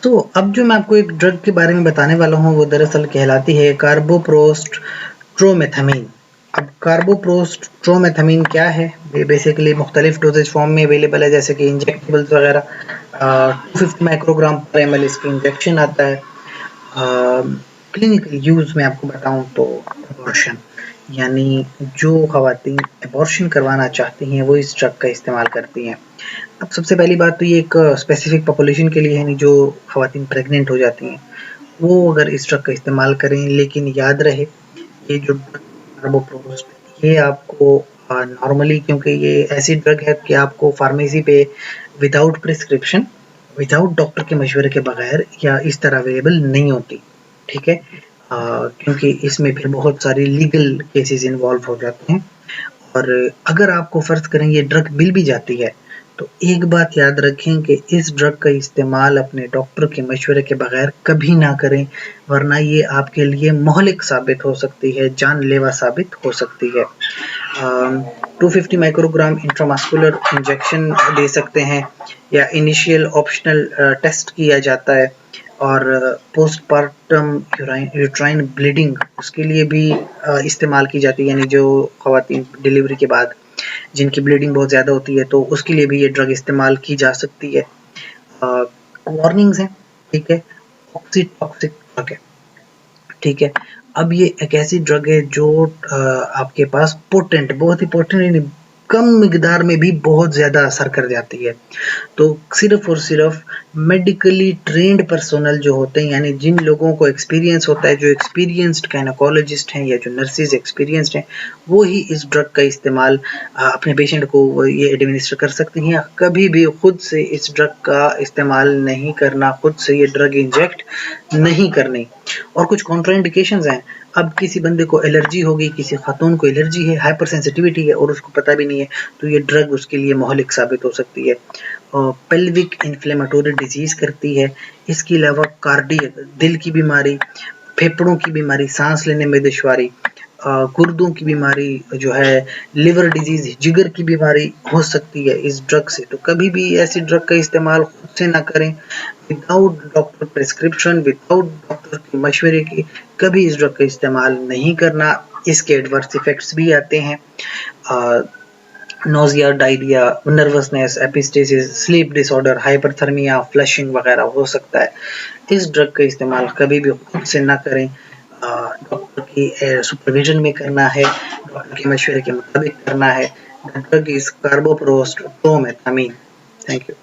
तो अब जो मैं आपको एक ड्रग के बारे में बताने वाला हूँ वो दरअसल कहलाती है कार्बोप्रोस्ट्रोमेथामीन। अब कार्बोप्रोस्ट्रोमेथामीन क्या है? ये बेसिकली मुख्तलिफ डोजेज फॉर्म में अवेलेबल है, जैसे कि इंजेक्टेबल्स वगैरह। 250 माइक्रोग्राम पर एम एल इसकी इंजेक्शन आता है। क्लिनिकल यूज में आपको बताऊं तो अबॉर्शन, यानी जो खवातीन अबॉर्शन करवाना चाहती हैं वो इस ड्रग का इस्तेमाल करती हैं। अब सबसे पहली बात तो ये एक स्पेसिफिक पॉपुलेशन के लिए है, नहीं जो खवातीन प्रेग्नेंट हो जाती हैं वो अगर इस ड्रग का इस्तेमाल करें। लेकिन याद रहे ये जो कार्बोप्रोस्ट ये आपको नॉर्मली, क्योंकि ये ऐसी ड्रग है कि आपको फार्मेसी पे विदाउट प्रिस्क्रिप्शन, विदाउट डॉक्टर के मशवरे के बगैर या इस तरह अवेलेबल नहीं होती, ठीक है। क्योंकि इसमें फिर बहुत सारी लीगल केसेस इन्वॉल्व हो जाते हैं। और अगर आपको फर्ज करें ये ड्रग मिल भी जाती है तो एक बात याद रखें कि इस ड्रग का इस्तेमाल अपने डॉक्टर के मशवरे के बगैर कभी ना करें, वरना ये आपके लिए मोहलिक साबित हो सकती है, जानलेवा साबित हो सकती है। 250 माइक्रोग्राम इंट्रामस्कुलर इंजेक्शन दे सकते हैं या इनिशियल ऑप्शनल टेस्ट किया जाता है। और पोस्टपार्टम यूट्राइन ब्लीडिंग उसके लिए भी इस्तेमाल की जाती है, यानी जो खवातीन डिलीवरी के बाद जिनकी ब्लीडिंग बहुत ज़्यादा होती है तो उसके लिए भी ये ड्रग इस्तेमाल की जा सकती है। वार्निंग्स हैं, ठीक है, ऑक्सीटॉक्सिक ड्रग है, ठीक है। अब ये एक ऐसी ड्रग है जो आपके पास पोटेंट, बहुत ही पोटेंट, कम मिकदार में भी बहुत ज़्यादा असर कर जाती है। तो सिर्फ और सिर्फ मेडिकली ट्रेंड पर्सोनल जो होते हैं, यानी जिन लोगों को एक्सपीरियंस होता है, जो एक्सपीरियंस्ड गायनेकोलॉजिस्ट हैं या जो नर्सेज एक्सपीरियंस्ड हैं, वो ही इस ड्रग का इस्तेमाल अपने पेशेंट को ये एडमिनिस्टर कर सकती हैं। कभी भी खुद से इस ड्रग का इस्तेमाल नहीं करना, खुद से ये ड्रग इंजेक्ट नहीं करनी। और कुछ कॉन्ट्राइंडिकेशंस हैं। अब किसी बंदे को एलर्जी होगी, किसी खातून को एलर्जी है, हाइपर सेंसिटिविटी है और उसको पता भी नहीं है, तो ये ड्रग उसके लिए मोहलिक साबित हो सकती है। पेल्विक इन्फ्लेमेटोरी डिजीज करती है। इसके अलावा कार्डियक, दिल की बीमारी, फेफड़ों की बीमारी, सांस लेने में दुश्वारी, गुर्दों की बीमारी जो है, लिवर डिजीज, जिगर की बीमारी हो सकती है इस ड्रग से। तो कभी भी ऐसी ड्रग का इस्तेमाल खुद से ना करें, without doctor prescription, without doctor के मशवरे के कभी इस ड्रग का इस्तेमाल नहीं करना। इसके एडवर्स इफेक्ट्स भी आते हैं, nausea, diarrhoea, nervousness, epistasis, sleep disorder, hyperthermia, flushing वगैरह हो सकता है। इस ड्रग का इस्तेमाल कभी भी खुद से ना करें, डॉक्टर की सुपरविजन में करना है, डॉक्टर के मशवरे के मुताबिक करना है। Drug is carboprost tromethamine. Thank you.